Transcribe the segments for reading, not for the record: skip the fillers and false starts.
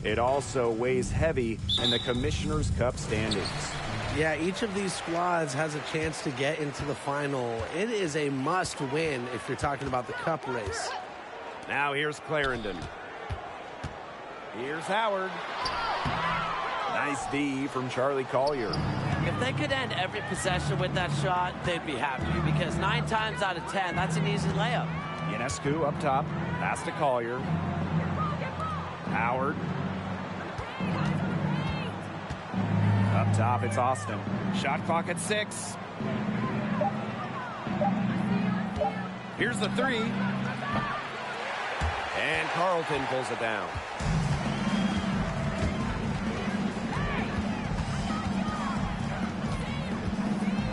It also weighs heavy in the Commissioner's Cup standings. Yeah, each of these squads has a chance to get into the final. It is a must-win if you're talking about the Cup race. Now here's Clarendon. Here's Howard. Nice D from Charlie Collier. If they could end every possession with that shot, they'd be happy, because 9 times out of 10, that's an easy layup. Ionescu up top. Pass to Collier. Howard. Up top, it's Austin. Shot clock at 6. Here's the 3. And Carlton pulls it down.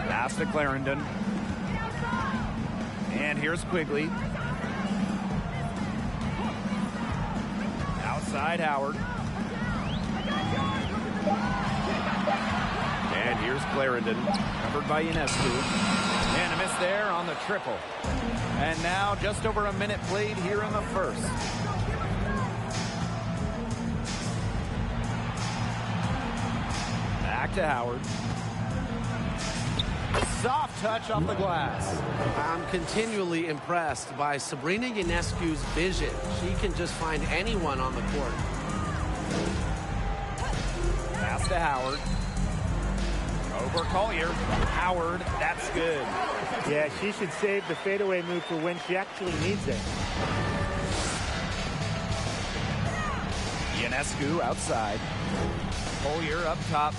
Pass to Clarendon. And here's Quigley. Outside Howard. And here's Clarendon, covered by Ionescu. And a miss there on the triple. And now just over a minute played here in the first. Back to Howard. Soft touch off the glass. I'm continually impressed by Sabrina Ionescu's vision. She can just find anyone on the court. Pass to Howard. Over Collier. Howard, that's good. Yeah, she should save the fadeaway move for when she actually needs it. Ionescu outside. Collier up top.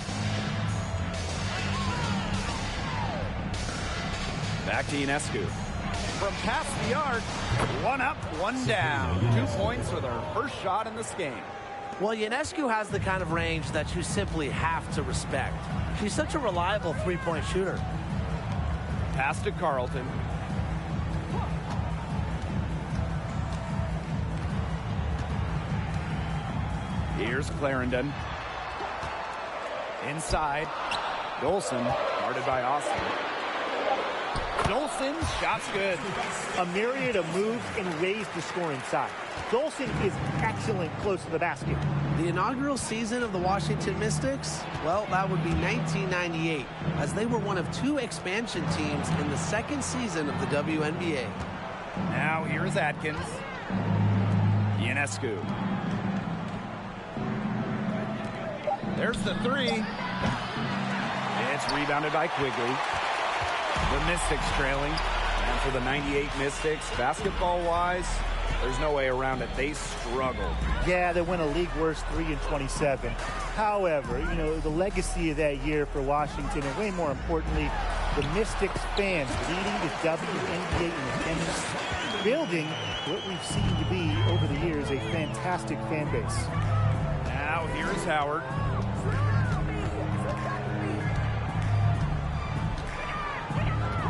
Back to Ionescu. From past the arc, 1 up, 1 down. 2 points with her first shot in this game. Well, Ionescu has the kind of range that you simply have to respect. She's such a reliable three-point shooter. Pass to Carlton. Here's Clarendon. Inside. Dolson, guarded by Austin. Dolson, shot's good. A myriad of moves and ways to score inside. Dolson is excellent close to the basket. The inaugural season of the Washington Mystics, well, that would be 1998, as they were one of 2 expansion teams in the second season of the WNBA. Now here's Atkins. Ionescu. There's the 3. It's rebounded by Quigley. The Mystics trailing. And for the 98 Mystics, basketball-wise, there's no way around it. They struggled. Yeah, they went a league worst 3-27. However, you know, the legacy of that year for Washington, and way more importantly, the Mystics fans leading the WNBA in attendance, building what we've seen to be over the years a fantastic fan base. Now here's Howard.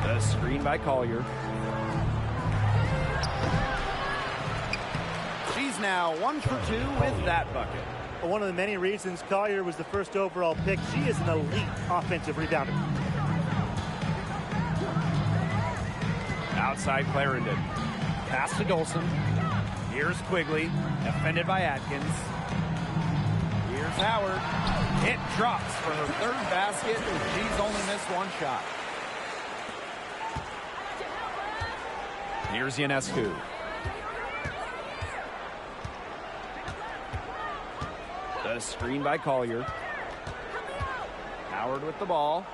The screen by Collier. She's now 1 for 2 with that bucket. One of the many reasons Collier was the first overall pick, she is an elite offensive rebounder. Outside Clarendon. Pass to Dolson. Here's Quigley, defended by Atkins. Here's Howard. It drops for her 3rd basket. She's only missed 1 shot. Here's Ionescu. The screen by Collier. Howard with the ball.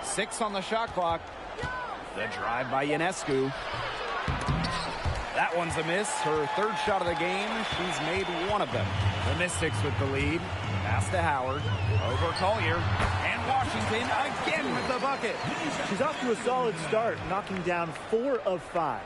6 on the shot clock. The drive by Ionescu. That one's a miss. Her 3rd shot of the game. She's made 1 of them. The Mystics with the lead. Pass to Howard. Over Collier. And Washington again with the bucket. She's off to a solid start, knocking down 4 of 5.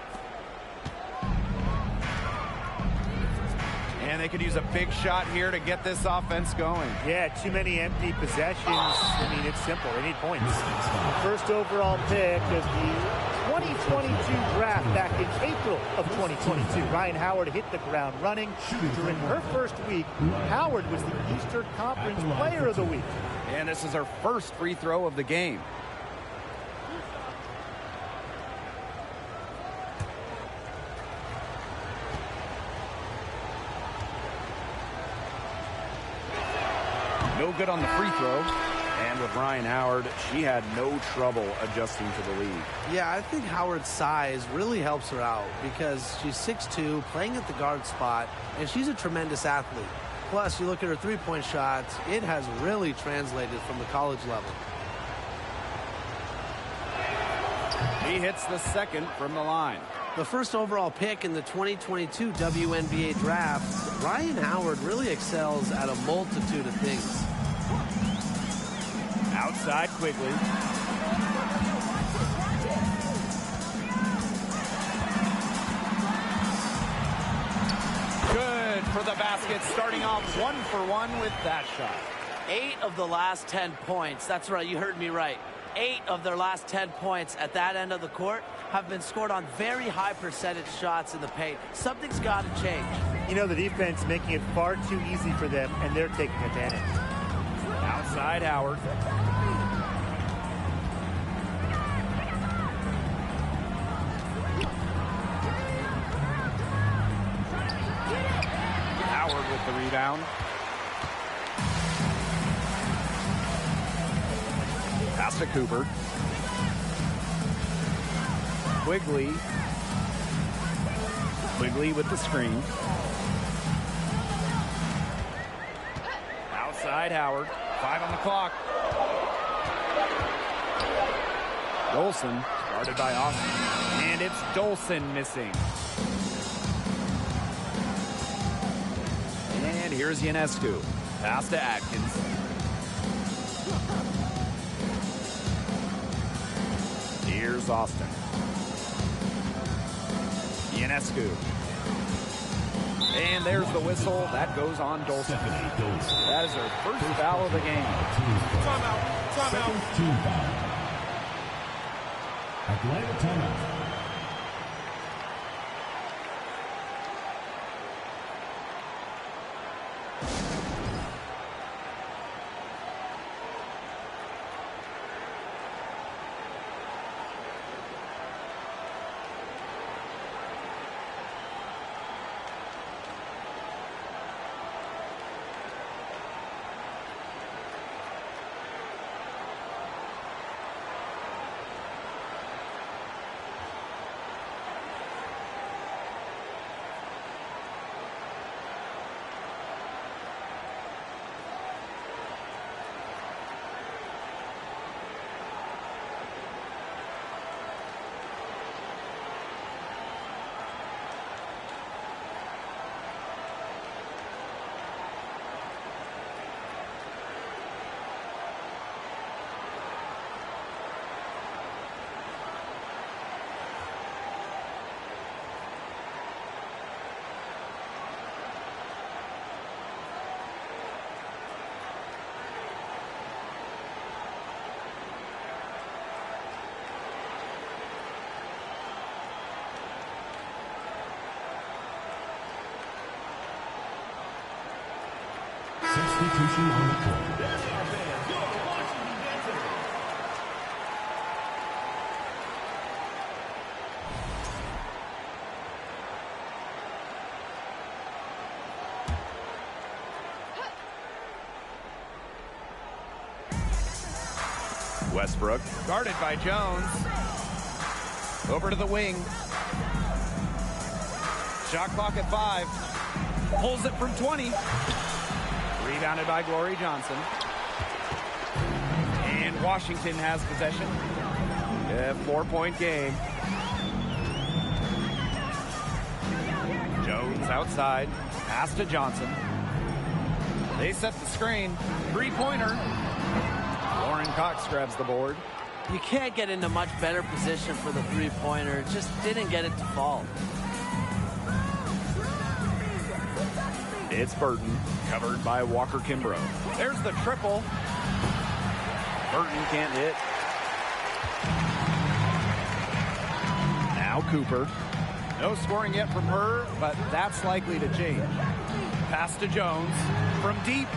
And they could use a big shot here to get this offense going. Yeah, too many empty possessions. I mean, it's simple. They need points. The first overall pick of the 2022 draft back in April of 2022. Ryan Howard hit the ground running. During her first week, Howard was the Eastern Conference Player of the Week. And this is her first free throw of the game. No good on the free throw. And with Ryan Howard, she had no trouble adjusting to the lead. Yeah, I think Howard's size really helps her out because she's 6'2", playing at the guard spot, and she's a tremendous athlete. Plus, you look at her three-point shots, it has really translated from the college level. He hits the second from the line. The first overall pick in the 2022 WNBA draft, Ryan Howard really excels at a multitude of things. Outside Quigley. Good for the basket, starting off 1 for 1 with that shot. 8 of the last 10 points. That's right, you heard me right. 8 of their last 10 points at that end of the court have been scored on very high percentage shots in the paint. Something's got to change. You know, the defense making it far too easy for them, and they're taking advantage. Outside Howard. Howard with the rebound. Pass to Cooper. Quigley. Quigley with the screen. Outside Howard. 5 on the clock. Dolson guarded by Austin. And it's Dolson missing. And here's Ionescu. Pass to Atkins. Here's Austin. Ionescu. And there's the whistle. That goes on Dolson. That is her first foul of the game. Timeout. Timeout. Team foul. Atlanta timeout. Substitution on the court. Westbrook guarded by Jones. Over to the wing. Shot clock at 5. Pulls it from 20. Rebounded by Glory Johnson. And Washington has possession. A 4-point game. Jones outside. Pass to Johnson. They set the screen. Three-pointer. Lauren Cox grabs the board. You can't get into much better position for the three-pointer. It just didn't get it to fall. It's Burton, covered by Walker Kimbrough. There's the triple. Burton can't hit. Now Cooper. No scoring yet from her, but that's likely to change. Pass to Jones. From deep.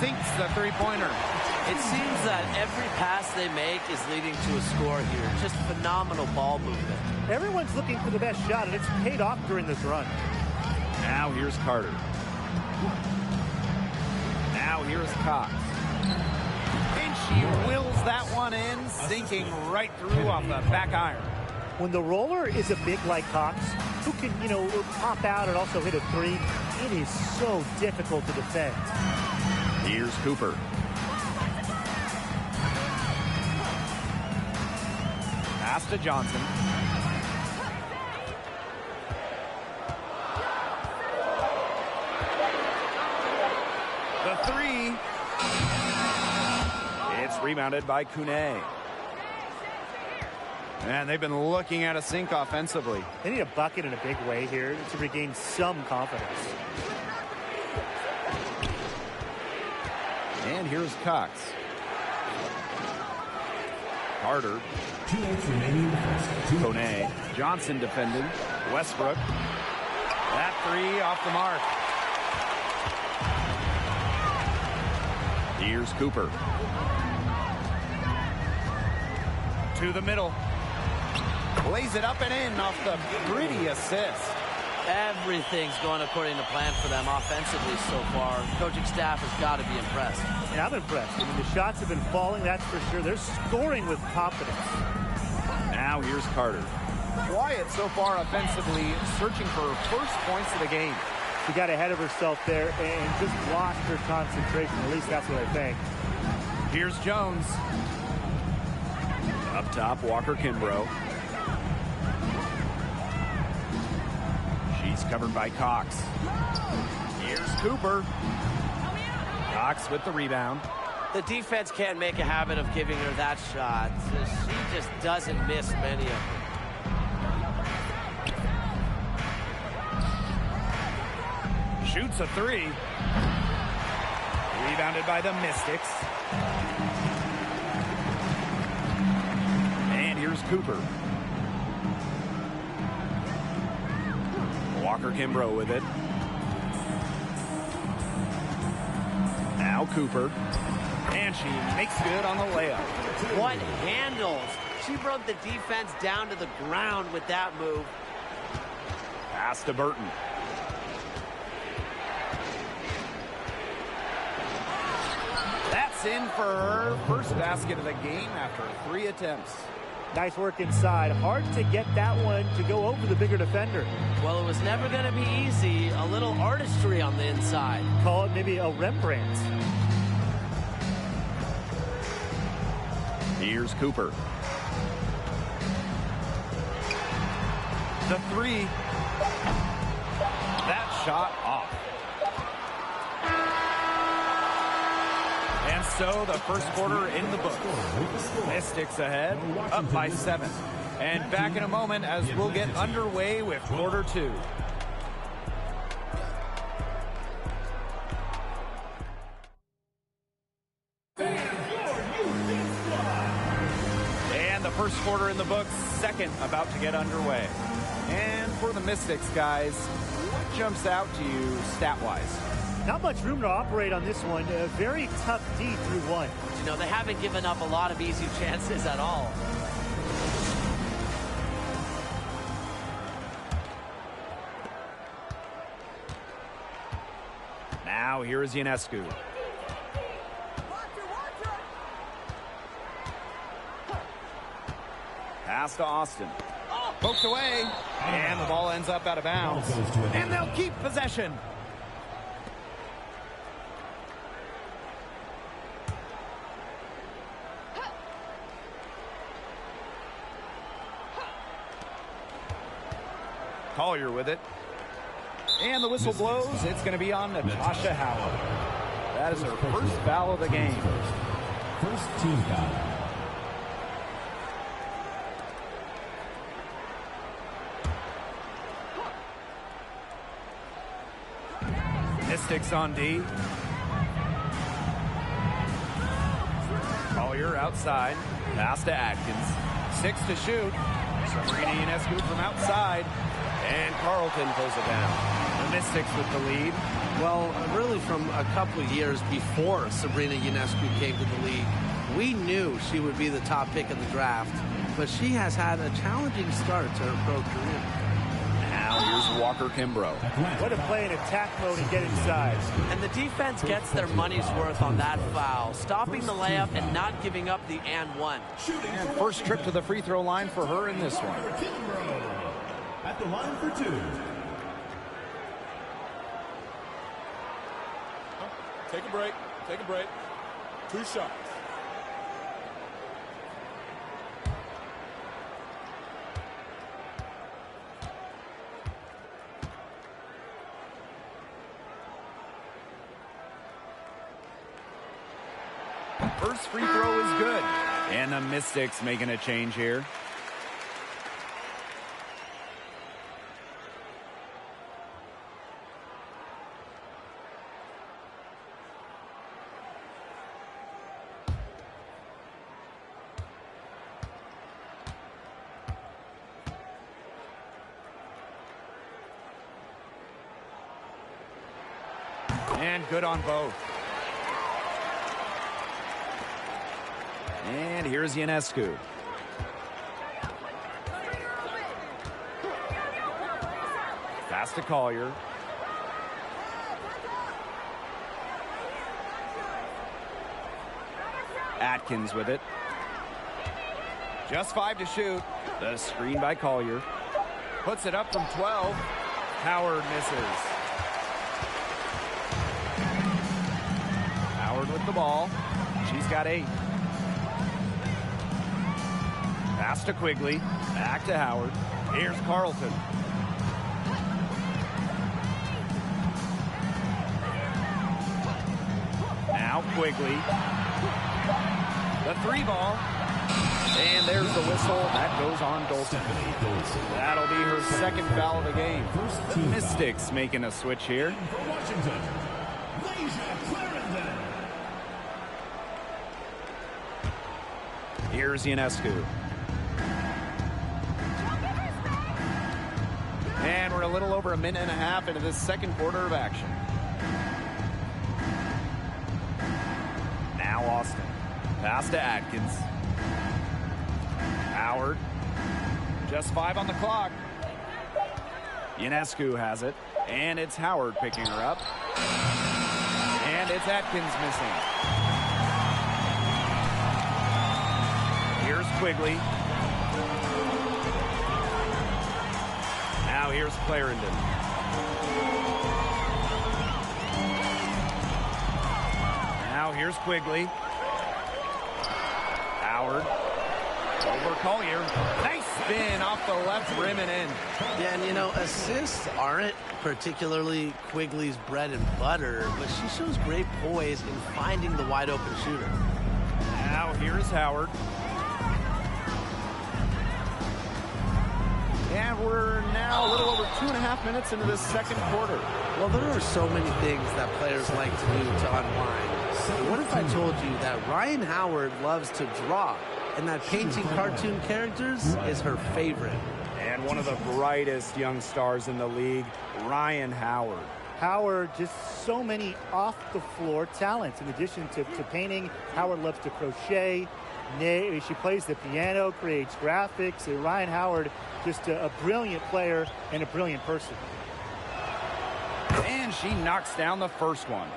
Sinks the three-pointer. It seems that every pass they make is leading to a score here. Just phenomenal ball movement. Everyone's looking for the best shot, and it's paid off during this run. Now here's Carter. Now here's Cox. And she wills that one in, sinking right through off the back iron. When the roller is a big like Cox, who can, pop out and also hit a three, it is so difficult to defend. Here's Cooper. Pass to Johnson. The three. It's rebounded by Kune. And they've been looking at a sink offensively. They need a bucket in a big way here to regain some confidence. And here's Cox. Carter. 2 minutes remaining in the first. 2 Kone. Johnson defending. Westbrook. That three off the mark. Here's Cooper. To the middle. Plays it up and in off the pretty assist. Everything's going according to plan for them offensively so far. Coaching staff has got to be impressed. And I'm impressed. I mean, the shots have been falling, that's for sure. They're scoring with confidence. Now here's Carter. Quiet so far offensively, searching for first points of the game. She got ahead of herself there and just lost her concentration. At least that's what I think. Here's Jones. Up top, Walker Kimbrough. She's covered by Cox. Here's Cooper. Cox with the rebound. The defense can't make a habit of giving her that shot. She just doesn't miss many of them. Shoots a three. Rebounded by the Mystics. And here's Cooper. Walker Kimbrough with it. Now Cooper. And she makes good on the layup. What handles? She brought the defense down to the ground with that move. Pass to Burton. That's in for her first basket of the game after 3 attempts. Nice work inside. Hard to get that one to go over the bigger defender. Well, it was never going to be easy. A little artistry on the inside. Call it maybe a Rembrandt. Here's Cooper. The three. That shot off. And so the first quarter in the books. Mystics ahead, up by 7. And back in a moment as we'll get underway with quarter 2. And the first quarter in the books, second about to get underway. And for the Mystics, guys, what jumps out to you stat-wise? Not much room to operate on this one. A very tough D through 1. You know, they haven't given up a lot of easy chances at all. Now here is Ionescu. Pass to Austin. Poked away. And the ball ends up out of bounds. And they'll keep possession. Collier with it. And the whistle blows. It's going to be on Natasha Howard. That is her first foul of the game. First team foul. Mystics on D. Collier outside. Pass to Atkins. 6 to shoot. Sabrina Ionescu from outside. And Carlton pulls it down. The Mystics with the lead. Well, really from a couple of years before Sabrina Ionescu came to the league, we knew she would be the top pick in the draft, but she has had a challenging start to her pro career. Now here's Walker Kimbrough. What a play in attack mode and get inside. And the defense gets their money's worth on that foul, stopping the layup and not giving up the and one. And first trip to the free throw line for her in this one. At the line for two. Take a break. Take a break. 2 shots. First free throw is good. And the Mystics making a change here. And good on both. And here's Ionescu. Pass to Collier. Atkins with it. Just 5 to shoot. The screen by Collier. Puts it up from 12. Howard misses. Howard with the ball. She's got 8. Pass to Quigley. Back to Howard. Here's Carlton. Now Quigley. The 3 ball. And there's the whistle. That goes on Dolson. That'll be her second foul of the game. The Mystics making a switch here. For Washington, Here's Ionescu. And we're a little over a minute and a half into this second quarter of action. Now Austin. Pass to Atkins. Howard. Just 5 on the clock. Ionescu has it. And it's Howard picking her up. And it's Atkins missing. Here's Quigley. Now here's Clarendon. Now here's Quigley. Howard. Over Collier. Nice spin off the left rim and in. Yeah, and you know, assists aren't particularly Quigley's bread and butter, but she shows great poise in finding the wide open shooter. Now here's Howard. And we're now a little over 2.5 minutes into this second quarter. Well, there are so many things that players like to do to unwind. But what if I told you that Ryan Howard loves to draw, and that painting cartoon characters is her favorite? And one of the brightest young stars in the league, Ryan Howard. Howard, just so many off-the-floor talents. In addition to painting, Howard loves to crochet. She plays the piano, creates graphics. Ryan Howard, just a brilliant player and a brilliant person. And she knocks down the first one.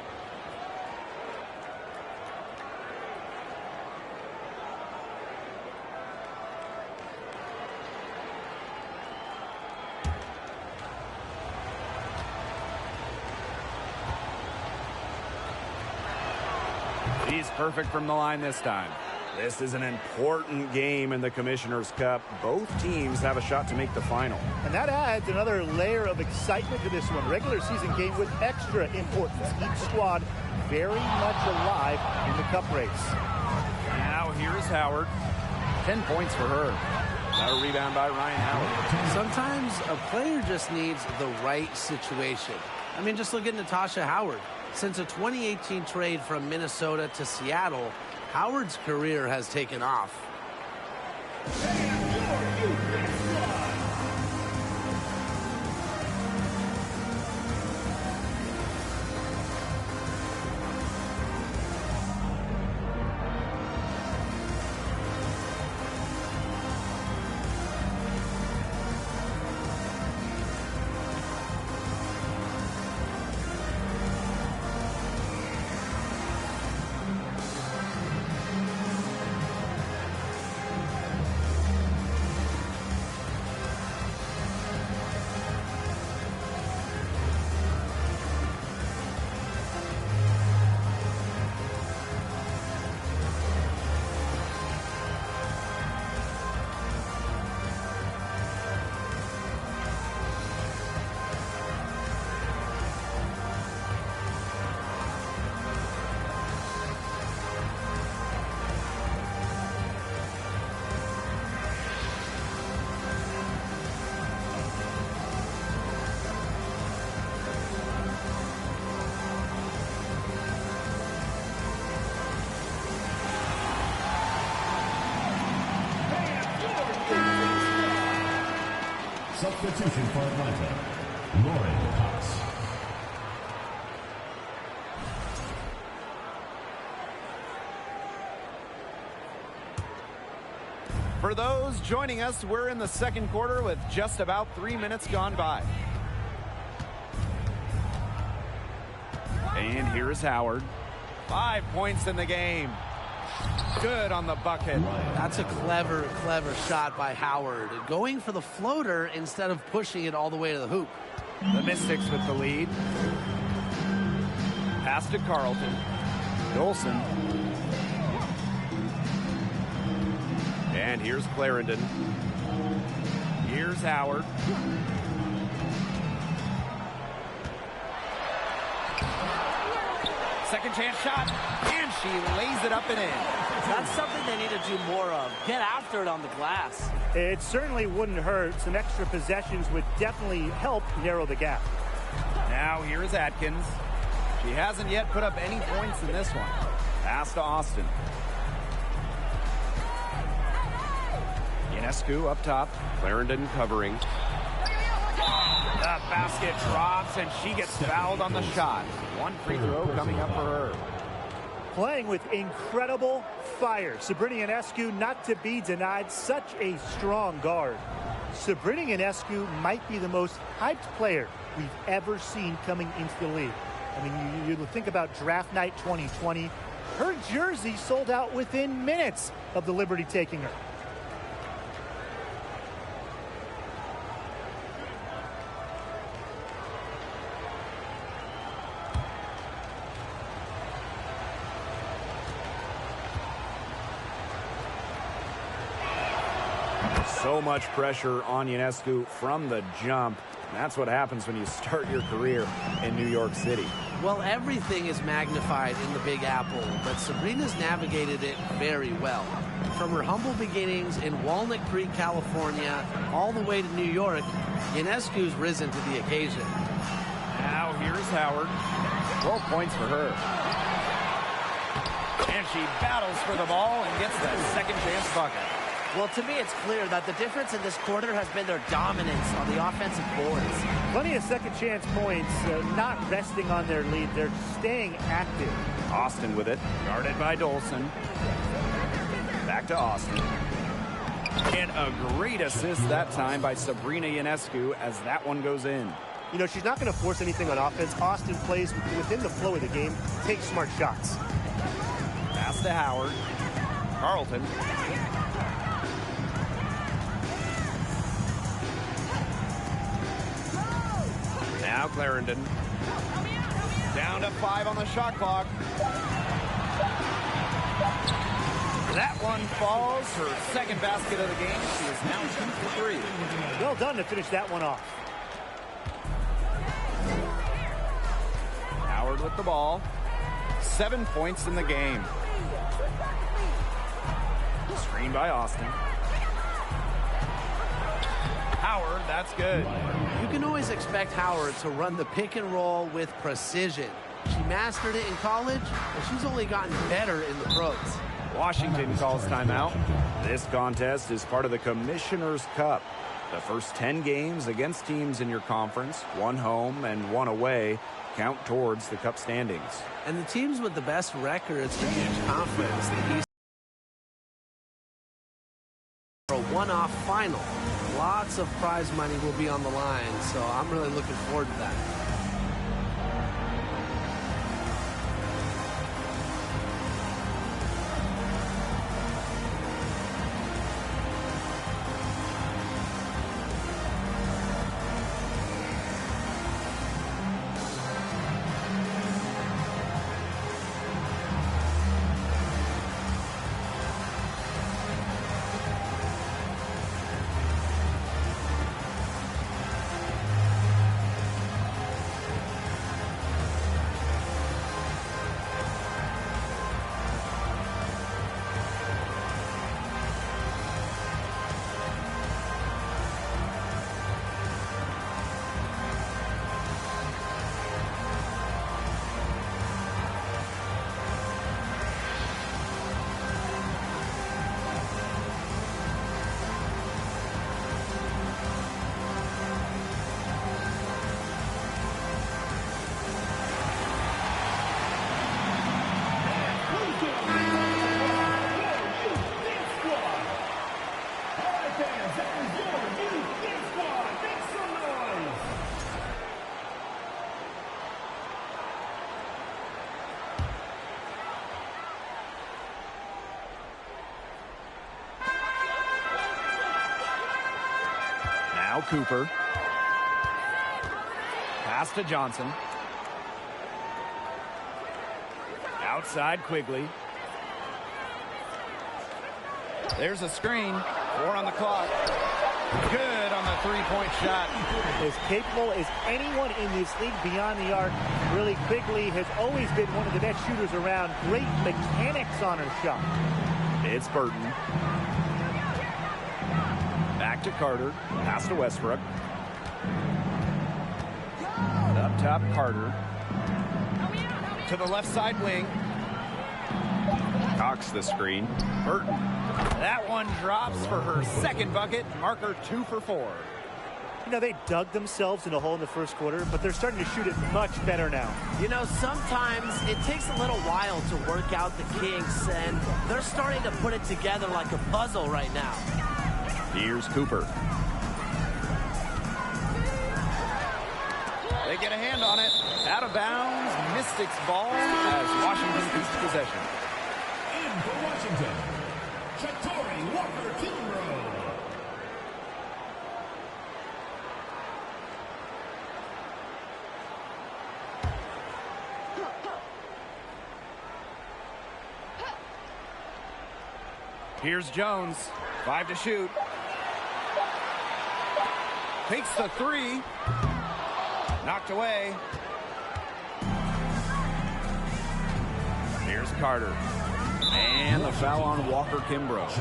She's perfect from the line this time. This is an important game in the Commissioner's Cup. Both teams have a shot to make the final. And that adds another layer of excitement to this one. Regular season game with extra importance. Each squad very much alive in the cup race. Now here's Howard. 10 points for her. Got a rebound by Ryan Howard. Sometimes a player just needs the right situation. I mean, just look at Natasha Howard. Since a 2018 trade from Minnesota to Seattle, Howard's career has taken off. Substitution for Atlanta, Lauren Cox. For those joining us, we're in the second quarter with just about 3 minutes gone by. And here's Howard. 5 points in the game. Good on the bucket. That's a clever shot by Howard. Going for the floater instead of pushing it all the way to the hoop. The Mystics with the lead. Pass to Carlton. Dolson. And here's Clarendon. Here's Howard. Second chance shot, and she lays it up and in. That's something they need to do more of. Get after it on the glass. It certainly wouldn't hurt. Some extra possessions would definitely help narrow the gap. Now here is Atkins. She hasn't yet put up any points in this one. Pass to Austin. Ionescu up top. Clarendon covering. The basket drops, and she gets fouled on the shot. One free throw coming up for her. Playing with incredible fire. Sabrina Ionescu not to be denied. Such a strong guard. Sabrina Ionescu might be the most hyped player we've ever seen coming into the league. I mean, you think about draft night 2020. Her jersey sold out within minutes of the Liberty taking her. So much pressure on Ionescu from the jump. That's what happens when you start your career in New York City. Well, everything is magnified in the Big Apple, but Sabrina's navigated it very well. From her humble beginnings in Walnut Creek, California, all the way to New York, Ionescu's risen to the occasion. Now here's Howard. 12 points for her. And she battles for the ball and gets that second chance bucket. Well, to me, it's clear that the difference in this quarter has been their dominance on the offensive boards. Plenty of second chance points, not resting on their lead. They're staying active. Austin with it, guarded by Dolson. Back to Austin. And a great assist that time by Sabrina Ionescu as that one goes in. You know, she's not going to force anything on offense. Austin plays within the flow of the game, takes smart shots. Pass to Howard. Carlton. Now Clarendon. Down to 5 on the shot clock. That one falls. Her second basket of the game. She is now 2 for 3. Well done to finish that one off. Howard with the ball. 7 points in the game. Screen by Austin. Howard, that's good. You can always expect Howard to run the pick and roll with precision. She mastered it in college, and she's only gotten better in the pros. Washington calls timeout. This contest is part of the Commissioner's Cup. The first 10 games against teams in your conference, 1 home and 1 away, count towards the Cup standings. And the teams with the best records in each conference, the East, for a one-off final. Lots of prize money will be on the line, so I'm really looking forward to that. Cooper. Pass to Johnson. Outside Quigley. There's a screen. 4 on the clock. Good on the three-point shot. As capable as anyone in this league beyond the arc. Really, Quigley has always been one of the best shooters around. Great mechanics on her shot. It's Burton. Back to Carter. Pass to Westbrook. Up top, Carter. To the left side wing. Cox the screen. Burton. That one drops for her second bucket. Marker 2 for 4. You know, they dug themselves in a hole in the first quarter, but they're starting to shoot it much better now. You know, sometimes it takes a little while to work out the kinks, and they're starting to put it together like a puzzle right now. Here's Cooper. They get a hand on it. Out of bounds. Mystics ball as Washington keeps possession. In for Washington, Shatori Walker-Kilroy. Here's Jones. 5 to shoot. Takes the 3. Knocked away. Here's Carter. And the foul on Walker-Kimbrough.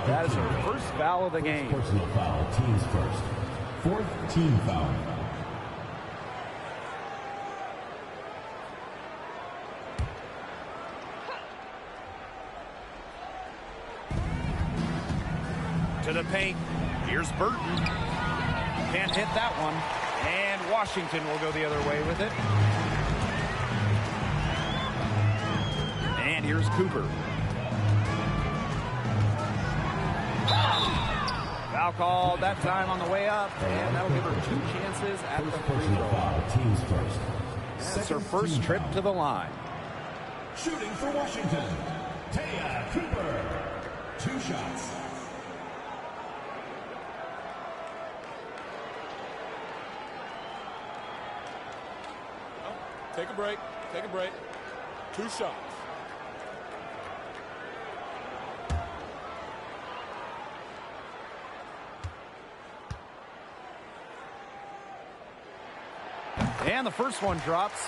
That is her first foul of the game. Personal foul, teams first. 4th team foul. To the paint. Here's Burton. Can't hit that one. And Washington will go the other way with it. And here's Cooper. Foul called that time on the way up. And that'll give her 2 chances at the free Personal throw. foul, teams first. That's her first trip to the line. Shooting for Washington, Taya Cooper. 2 shots. Take a break. Take a break. 2 shots. And the first one drops.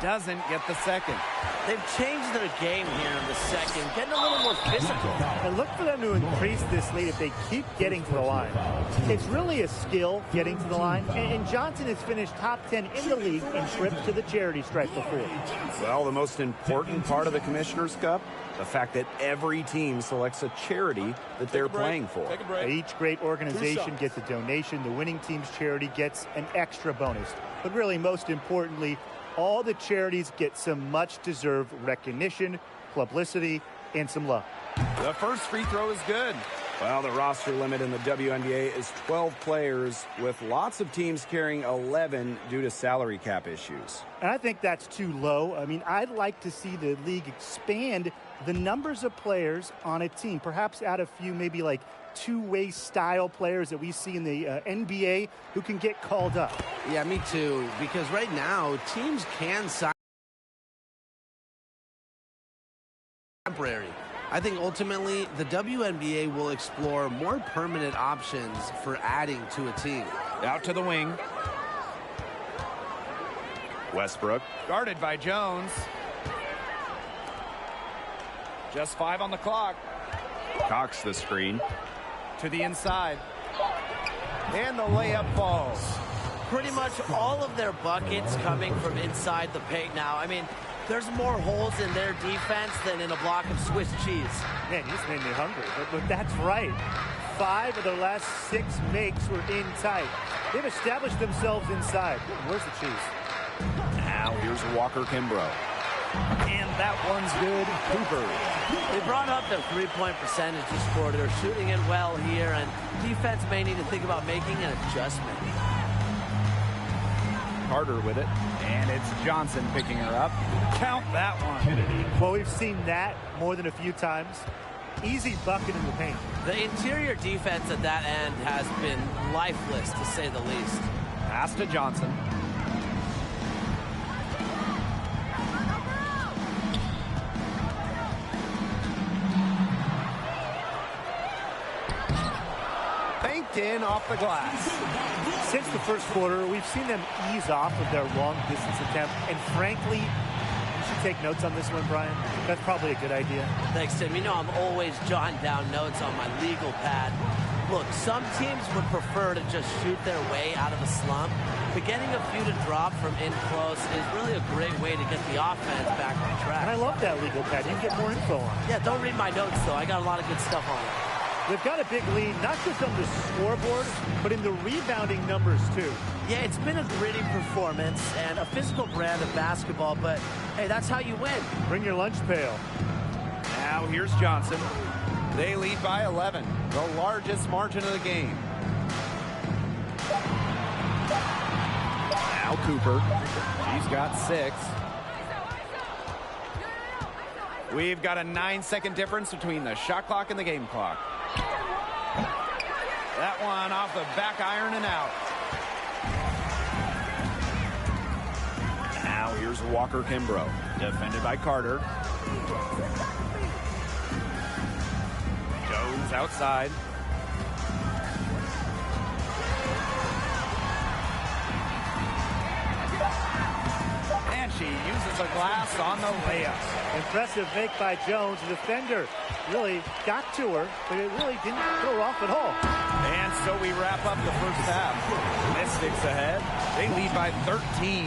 Doesn't get the second. They've changed their game here in the second, getting a little more physical. And look for them to increase this lead if they keep getting to the line. It's really a skill getting to the line, and Johnson has finished top 10 in the league in trips to the charity stripe before. Well, the most important part of the Commissioner's Cup, the fact that every team selects a charity that they're playing for. Take a break. Each great organization gets a donation. The winning team's charity gets an extra bonus. But really, most importantly, all the charities get some much-deserved recognition, publicity, and some love. The first free throw is good. Well, the roster limit in the WNBA is 12 players, with lots of teams carrying 11 due to salary cap issues. And I think that's too low. I mean, I'd like to see the league expand the numbers of players on a team, perhaps add a few maybe like two-way style players that we see in the NBA who can get called up. Yeah, me too, because right now teams can sign temporary. I think ultimately the WNBA will explore more permanent options for adding to a team. Out to the wing. Westbrook guarded by Jones. Just 5 on the clock. Cox the screen. To the inside. And the layup falls. Pretty much all of their buckets coming from inside the paint now. I mean, there's more holes in their defense than in a block of Swiss cheese. Man, you just made me hungry. But that's right. 5 of their last 6 makes were in tight. They've established themselves inside. Where's the cheese? Now here's Walker-Kimbrough. And that one's good. Cooper. They brought up their three-point percentage this quarter. They're shooting it well here, and defense may need to think about making an adjustment. Carter with it, and it's Johnson picking her up. Count that one. Well, we've seen that more than a few times. Easy bucket in the paint. The interior defense at that end has been lifeless, to say the least. Pass to Johnson. Banked in off the glass. Since the first quarter, we've seen them ease off of their long-distance attempt, and frankly, you should take notes on this one, Brian. That's probably a good idea. Thanks, Tim. You know I'm always jotting down notes on my legal pad. Look, some teams would prefer to just shoot their way out of a slump, but getting a few to drop from in close is really a great way to get the offense back on track. And I love that legal pad. You can get more info on it. Yeah, don't read my notes, though. I got a lot of good stuff on it. They've got a big lead, not just on the scoreboard, but in the rebounding numbers, too. Yeah, it's been a gritty performance and a physical brand of basketball, but, hey, that's how you win. Bring your lunch pail. Now here's Johnson. They lead by 11, the largest margin of the game. Now Cooper. She's got 6. We've got a 9-second difference between the shot clock and the game clock. That one off the back iron and out. Now here's Walker Kimbrough, defended by Carter. Jones outside. And she uses a glass on the layup. Impressive make by Jones. The defender really got to her, but it really didn't throw her off at all. And so we wrap up the first half. Mystics ahead. They lead by 13.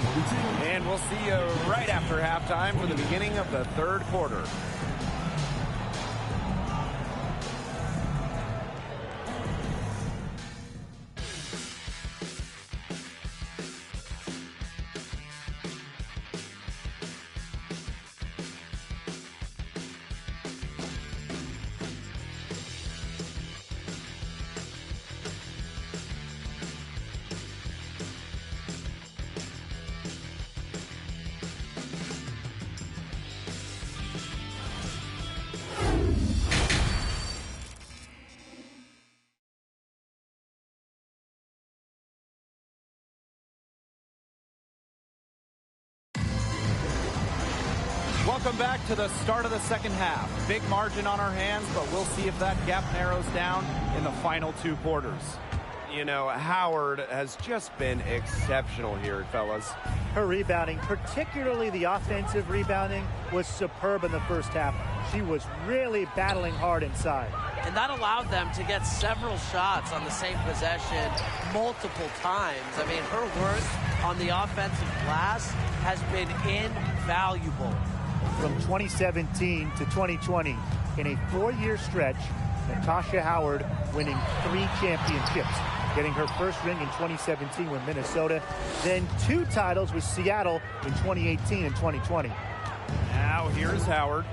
And we'll see you right after halftime for the beginning of the third quarter. Welcome back to the start of the second half. Big margin on our hands, but we'll see if that gap narrows down in the final 2 quarters. You know, Howard has just been exceptional here, fellas. Her rebounding, particularly the offensive rebounding, was superb in the first half. She was really battling hard inside. And that allowed them to get several shots on the same possession multiple times. I mean, her work on the offensive glass has been invaluable. From 2017 to 2020, in a 4-year stretch, Natasha Howard winning 3 championships, getting her first ring in 2017 with Minnesota, then 2 titles with Seattle in 2018 and 2020. Now here's Howard.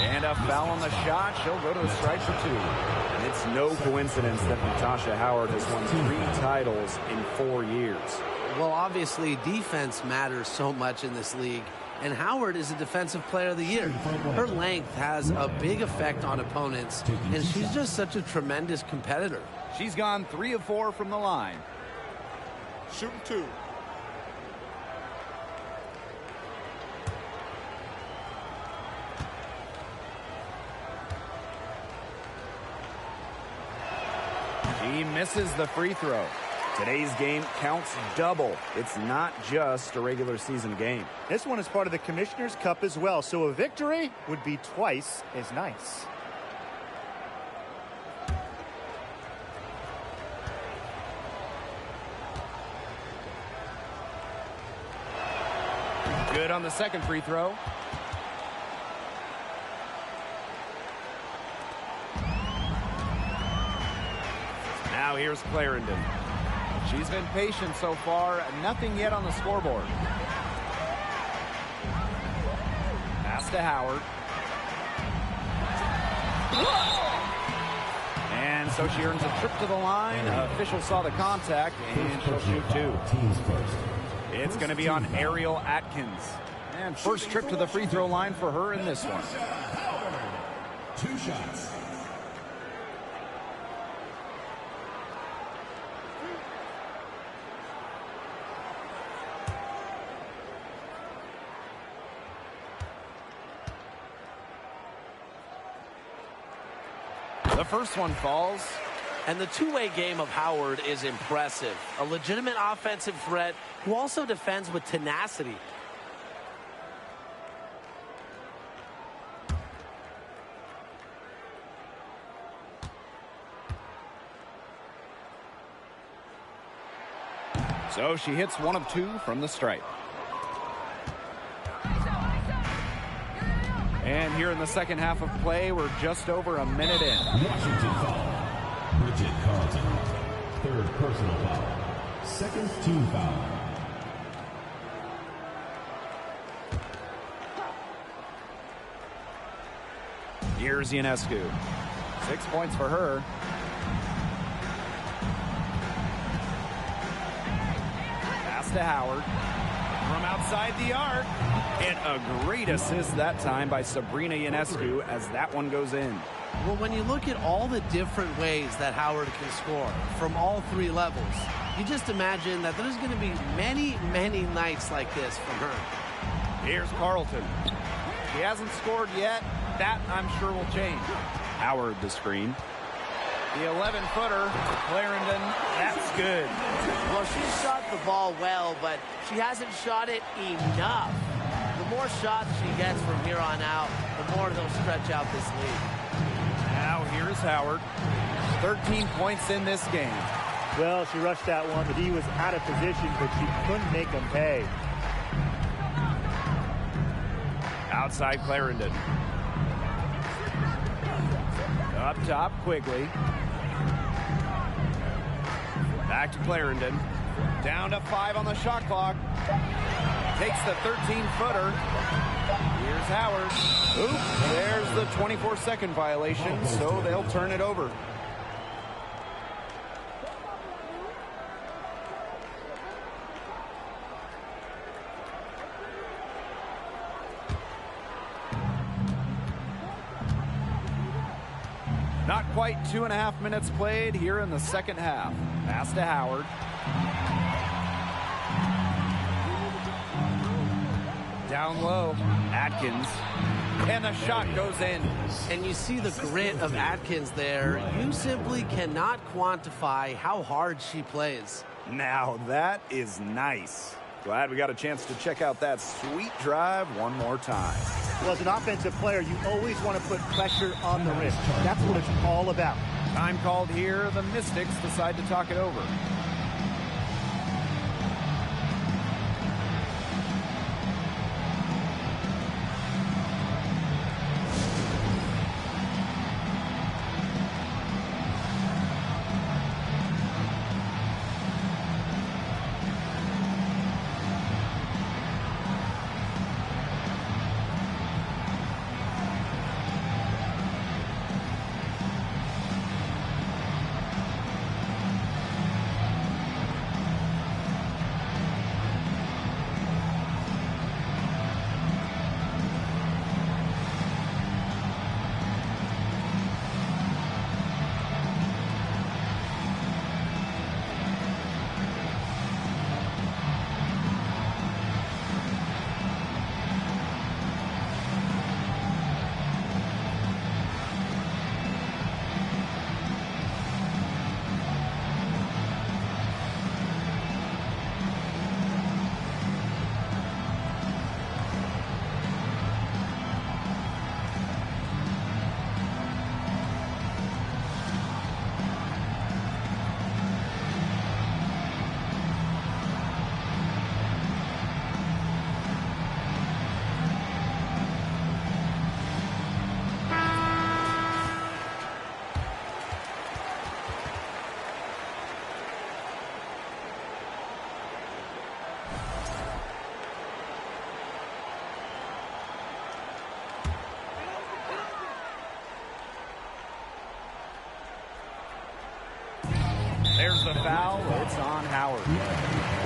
And a foul on the shot. She'll go to the strike for 2. And it's no coincidence that Natasha Howard has won 3 titles in 4 years. Well, obviously, defense matters so much in this league, and Howard is a Defensive Player of the Year. Her length has a big effect on opponents, and she's just such a tremendous competitor. She's gone 3 of 4 from the line. Shooting 2. She misses the free throw. Today's game counts double. It's not just a regular season game. This one is part of the Commissioner's Cup as well, so a victory would be twice as nice. Good on the second free throw. Now here's Clarendon. She's been patient so far. Nothing yet on the scoreboard. to Howard. And so she earns a trip to the line. Official saw the contact, and she'll shoot two. Teams first. It's going to be on Ariel Atkins. And first trip to the free throw line for her in this one. 2 shots. The first one falls. And the two-way game of Howard is impressive. A legitimate offensive threat who also defends with tenacity. So she hits 1 of 2 from the stripe. And here in the second half of play, we're just over a minute in. Washington foul. Bridget Carlton. 3rd personal foul. 2nd team foul. Here's Ionescu. 6 points for her. Pass to Howard. From outside the arc. And a great assist that time by Sabrina Ionescu as that one goes in. Well, when you look at all the different ways that Howard can score from all 3 levels, you just imagine that there's going to be many, many nights like this from her. Here's Carlton. She hasn't scored yet. That, I'm sure, will change. Howard the screen. The 11-footer, Clarendon, that's good. Well, she shot the ball well, but she hasn't shot it enough. The more shots she gets from here on out, the more they'll stretch out this lead. Now here's Howard. 13 points in this game. Well, she rushed that one, but he was out of position, but she couldn't make him pay. Outside Clarendon. Up top, Quigley. Back to Clarendon. Down to 5 on the shot clock. Takes the 13-footer. Here's Howard. Oops, there's the 24-second violation, so they'll turn it over. Not quite 2.5 minutes played here in the second half. Pass to Howard. Down low, Atkins. And the shot goes in. And you see the grit of Atkins there. You simply cannot quantify how hard she plays. Now that is nice. Glad we got a chance to check out that sweet drive one more time. Well, as an offensive player, you always want to put pressure on the rim. That's what it's all about. Time called here. The Mystics decide to talk it over. There's the foul. It's on Howard.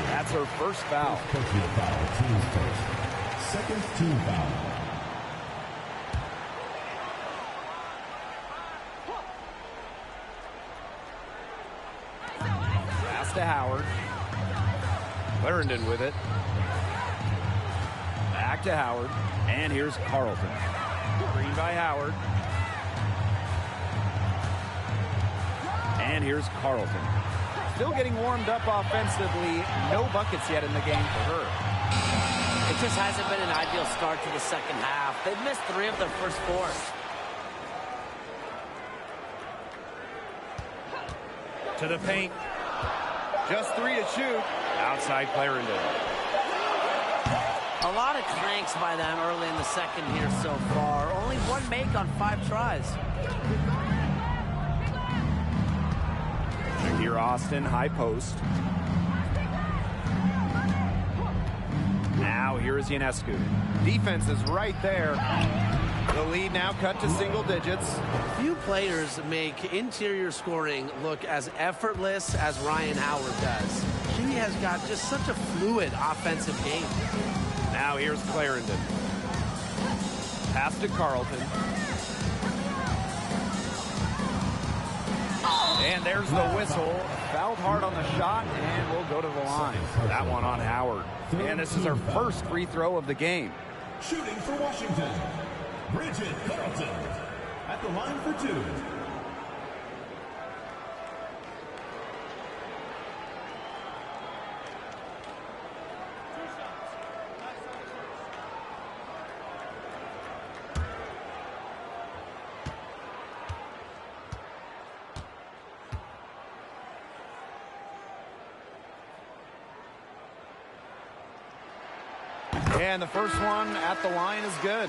That's her first foul. Personal foul, team's first. Second team foul. Pass to Howard. Clarendon with it. Back to Howard. And here's Carlton. Screen by Howard. And here's Carlton. Still getting warmed up offensively. No buckets yet in the game for her. It just hasn't been an ideal start to the second half. They've missed 3 of their first 4. To the paint. Just 3 to shoot. Outside Clarendon. A lot of cranks by them early in the second here so far. Only 1 make on 5 tries. Here Austin, high post. Now here is Ionescu. Defense is right there. The lead now cut to single digits. Few players make interior scoring look as effortless as Ryan Howard does. She has got just such a fluid offensive game. Now here's Clarendon. Pass to Carlton. And there's the whistle. Fouled hard on the shot, and we'll go to the line. That one on Howard. And this is her first free throw of the game. Shooting for Washington, Bridget Carlton. At the line for 2. And the first one at the line is good.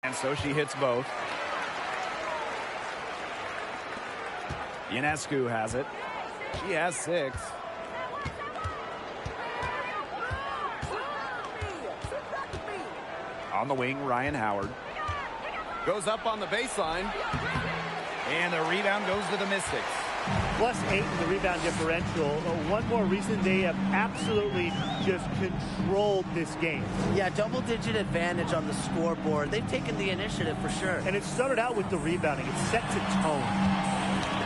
And so she hits both. Ionescu has it. She has 6. On the wing, Ryan Howard. Goes up on the baseline. And the rebound goes to the Mystics. +8 in the rebound differential. One more reason they have absolutely just controlled this game. Yeah, double-digit advantage on the scoreboard. They've taken the initiative for sure. And it started out with the rebounding. It sets a tone.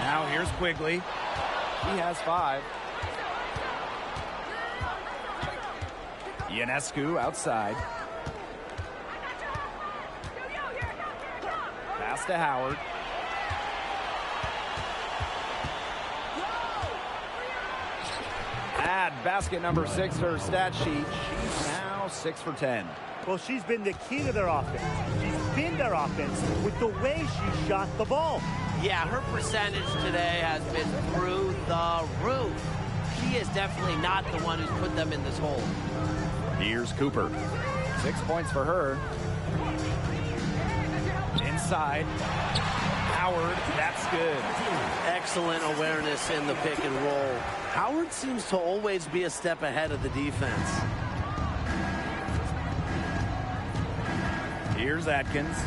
Now here's Quigley. He has 5. Ionescu outside. Pass to Howard. Add basket number 6 to her stat sheet. She's now 6 for 10. Well, she's been the key to their offense. She's been their offense with the way she shot the ball. Yeah, her percentage today has been through the roof. She is definitely not the one who's put them in this hole. Here's Cooper. 6 points for her. Inside. Howard, that's good. Excellent awareness in the pick and roll. Howard seems to always be a step ahead of the defense. Here's Atkins.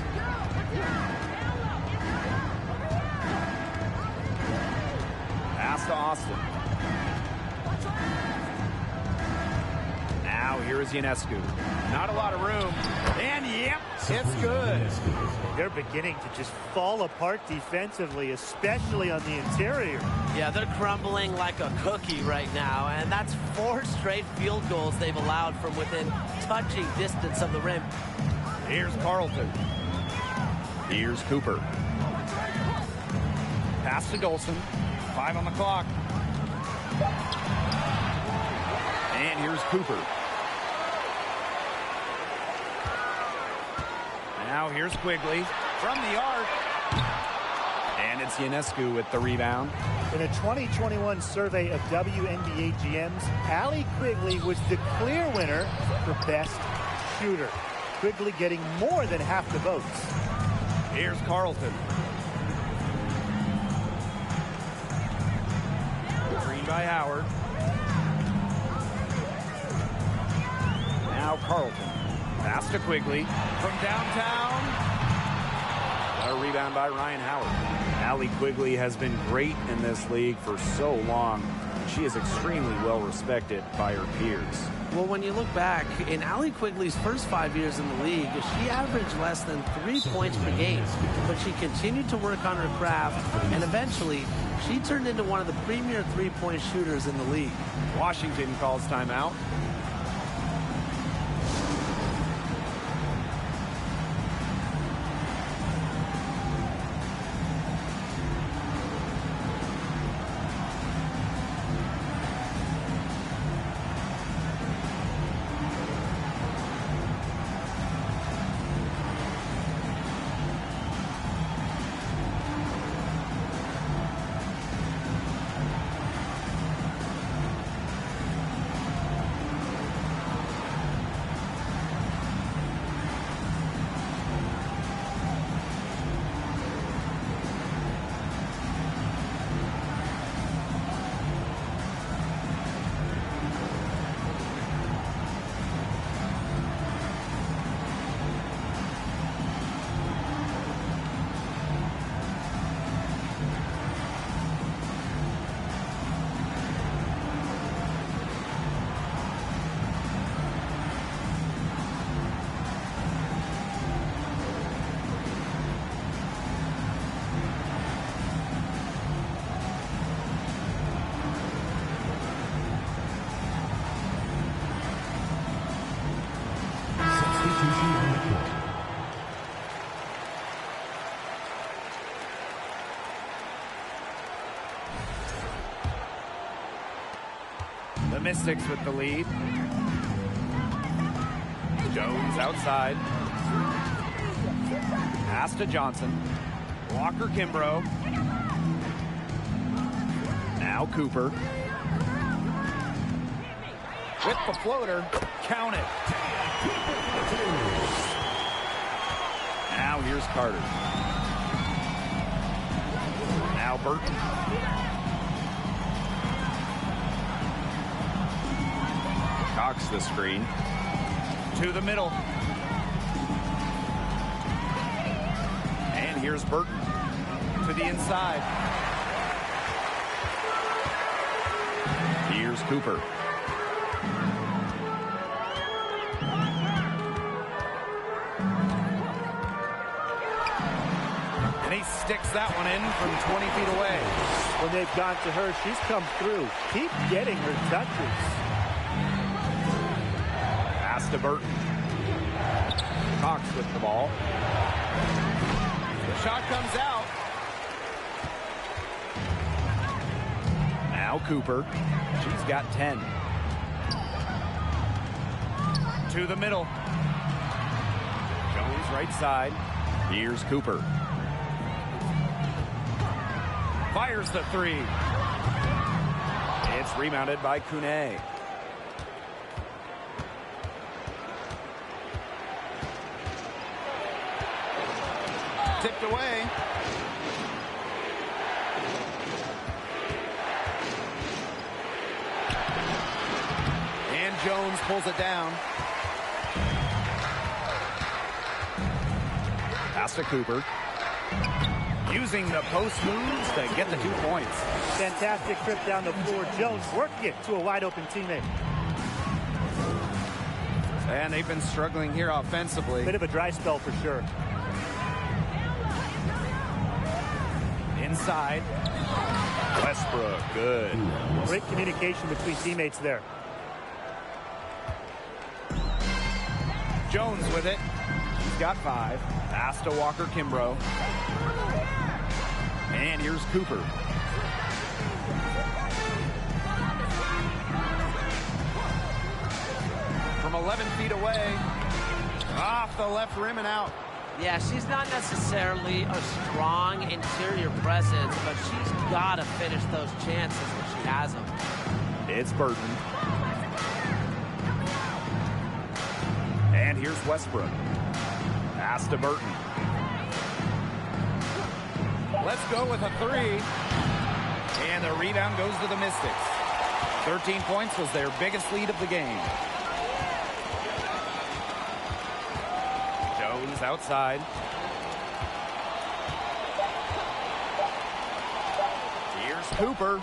Pass to Austin. Now here is Ionescu. Not a lot of room. And yep, it's good. They're beginning to just fall apart defensively, especially on the interior. Yeah, they're crumbling like a cookie right now, and that's 4 straight field goals they've allowed from within touching distance of the rim. Here's Carlton. Here's Cooper. Pass to Dolson. 5 on the clock. And here's Cooper. Now here's Quigley from the arc. And it's Ionescu with the rebound. In a 2021 survey of WNBA GMs, Allie Quigley was the clear winner for best shooter. Quigley getting more than half the votes. Here's Carlton. Screen by Howard. Now Carlton. Pass to Quigley from downtown. A rebound by Ryan Howard. Allie Quigley has been great in this league for so long. She is extremely well respected by her peers. Well, when you look back, in Allie Quigley's first 5 years in the league, she averaged less than 3 points per game, but she continued to work on her craft, and eventually, she turned into one of the premier three-point shooters in the league. Washington calls timeout. The Mystics with the lead. Jones outside. Pass to Johnson. Walker Kimbrough. Now Cooper. With the floater. Count it. Now here's Carter. Now Burton. Cocks the screen. To the middle. And here's Burton. To the inside. Here's Cooper. And he sticks that one in from 20 feet away. When they've gone to her, she's come through. Keep getting her touches. Pass to Burton. Cox with the ball. The shot comes out. Now Cooper. She's got 10. To the middle. Jones right side. Here's Cooper. Fires the three. It's rebounded by Kune. Tipped away. And Jones pulls it down. Pass to Cooper. Using the post moves to get the 2 points. Fantastic trip down the floor. Jones working it to a wide open teammate. And they've been struggling here offensively. Bit of a dry spell for sure. Inside. Westbrook, good. Great communication between teammates there. Jones with it. He's got 5. Pass to Walker Kimbrough. And here's Cooper. From 11 feet away. Off the left rim and out. Yeah, she's not necessarily a strong interior presence, but she's got to finish those chances when she has them. It's Burton. And here's Westbrook. Pass to Burton. Let's go with a three. And the rebound goes to the Mystics. 13 points was their biggest lead of the game. Jones outside. Here's Cooper.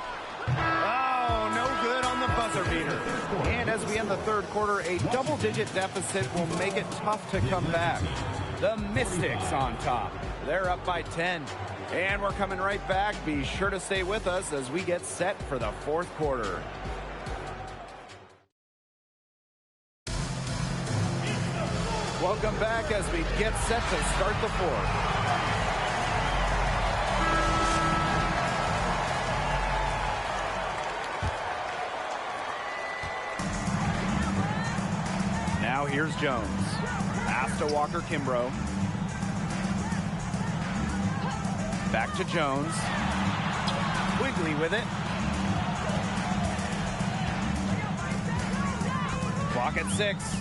Oh, no good on the buzzer beater. And as we end the third quarter, a double-digit deficit will make it tough to come back. The Mystics on top. They're up by 10. And we're coming right back. Be sure to stay with us as we get set for the fourth quarter. Welcome back as we get set to start the fourth. Now here's Jones. Pass to Walker Kimbrough. Back to Jones. Quigley with it. Clock at 6.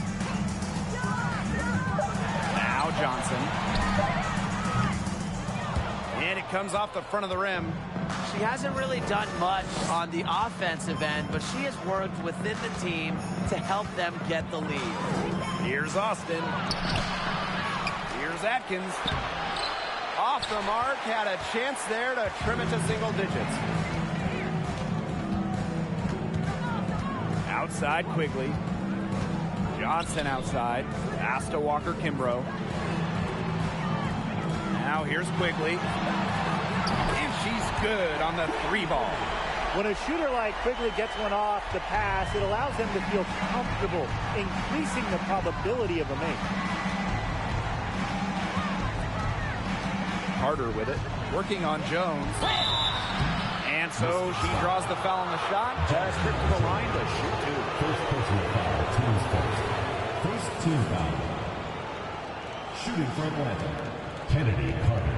Now Johnson. And it comes off the front of the rim. She hasn't really done much on the offensive end, but she has worked within the team to help them get the lead. Here's Austin. Here's Atkins. Off the mark, had a chance there to trim it to single digits. Outside Quigley. Johnson outside. Pass to Walker Kimbrough. Now here's Quigley. And she's good on the 3 ball. When a shooter like Quigley gets one off the pass, it allows them to feel comfortable, increasing the probability of a make. Carter with it, working on Jones. And so she draws the foul on the shot. Just trip to the line to shoot 2. First personal foul, team's first. First team foul. Shooting for Atlanta, Kennedy Carter.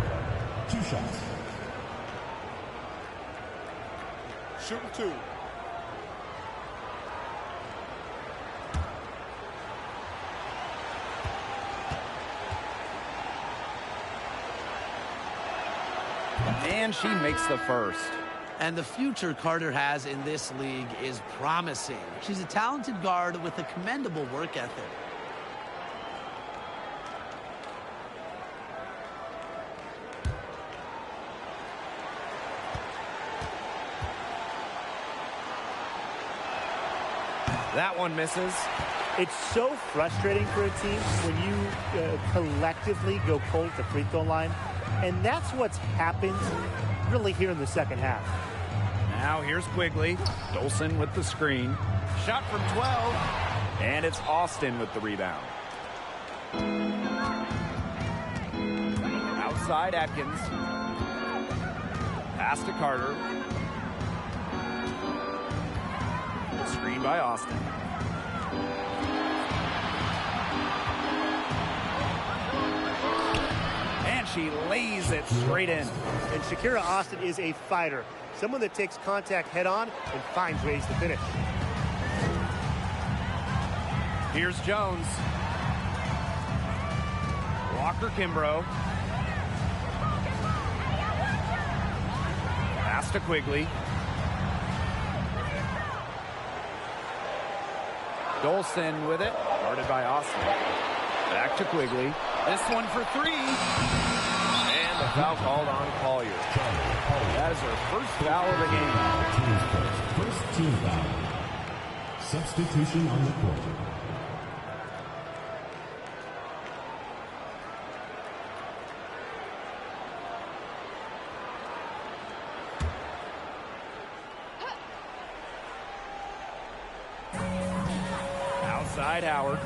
2 shots. Shooting 2. And she makes the first. And the future Carter has in this league is promising. She's a talented guard with a commendable work ethic. That one misses. It's so frustrating for a team when you collectively go cold at the free throw line. And that's what's happened really here in the second half. Now here's Quigley. Dolson with the screen. Shot from 12. And it's Austin with the rebound. Outside Atkins. Pass to Carter. Screen by Austin. And she lays it straight in. And Shakira Austin is a fighter. Someone that takes contact head on and finds ways to finish. Here's Jones. Walker Kimbrough. Pass to Quigley. Dolson with it. Guarded by Austin. Back to Quigley. This one for 3. And the foul called on Collier. That is her first foul of the game. Team's first team foul. Substitution on the court. Outside Howard.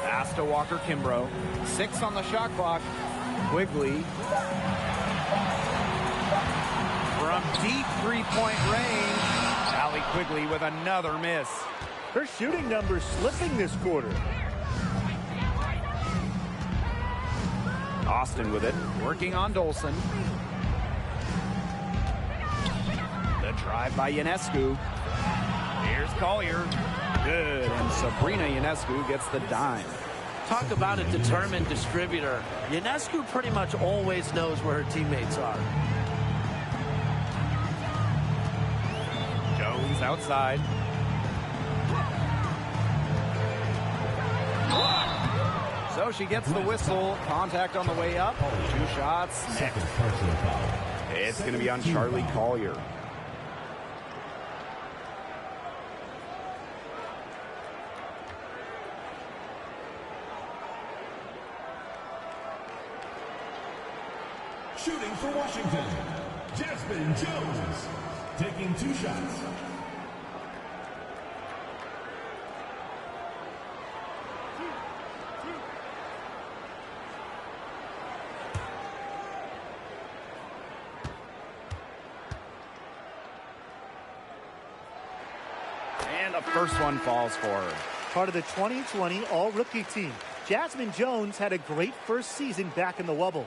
Pass to Walker Kimbrough. 6 on the shot clock. Quigley. From deep 3-point range. Allie Quigley with another miss. Her shooting numbers slipping this quarter. Austin with it, working on Dolson. The drive by Ionescu. Here's Collier. Good, and Sabrina Ionescu gets the dime. Talk about a determined distributor. Ionescu pretty much always knows where her teammates are. Jones outside. So she gets the whistle. Contact on the way up. 2 shots. Second personal foul. It's going to be on Charlie Collier. Shooting for Washington, Jasmine Jones, taking 2 shots. And the first one falls for her. Part of the 2020 All-Rookie team. Jasmine Jones had a great first season back in the Wubble.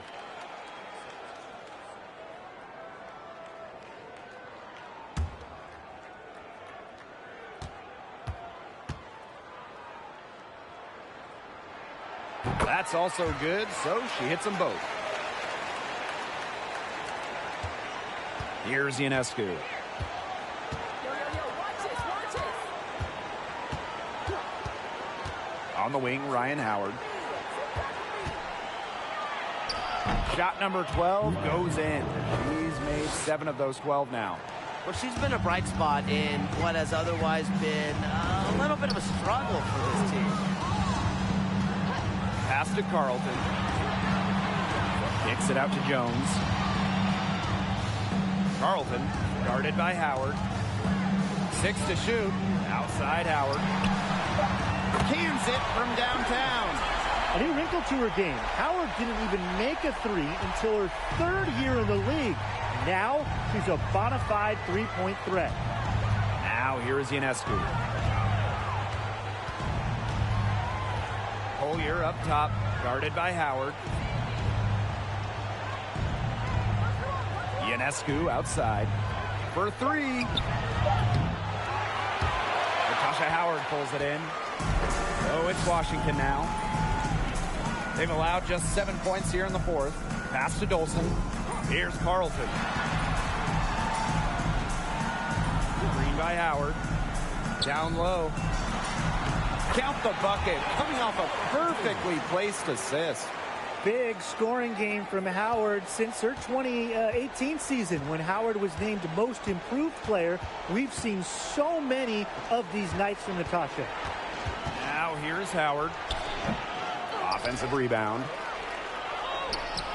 That's also good, so she hits them both. Here's Ionescu. On the wing, Ryan Howard. Shot number 12 goes in. She's made 7 of those 12 now. Well, she's been a bright spot in what has otherwise been a little bit of a struggle for this team. Pass to Carlton. Kicks it out to Jones. Carlton, guarded by Howard. 6 to shoot. Outside Howard. Cans it from downtown. A new wrinkle to her game. Howard didn't even make a 3 until her 3rd year in the league. Now, she's a bona fide 3-point threat. Now, here is Ionescu. Collier up top, guarded by Howard. Ionescu outside for 3. Natasha Howard pulls it in. So it's Washington now. They've allowed just 7 points here in the 4th. Pass to Dolson. Here's Carlton. Green by Howard. Down low. Count the bucket. Coming off a perfectly placed assist. Big scoring game from Howard since her 2018 season when Howard was named most improved player. We've seen so many of these nights from Natasha. Now here's Howard. Offensive rebound.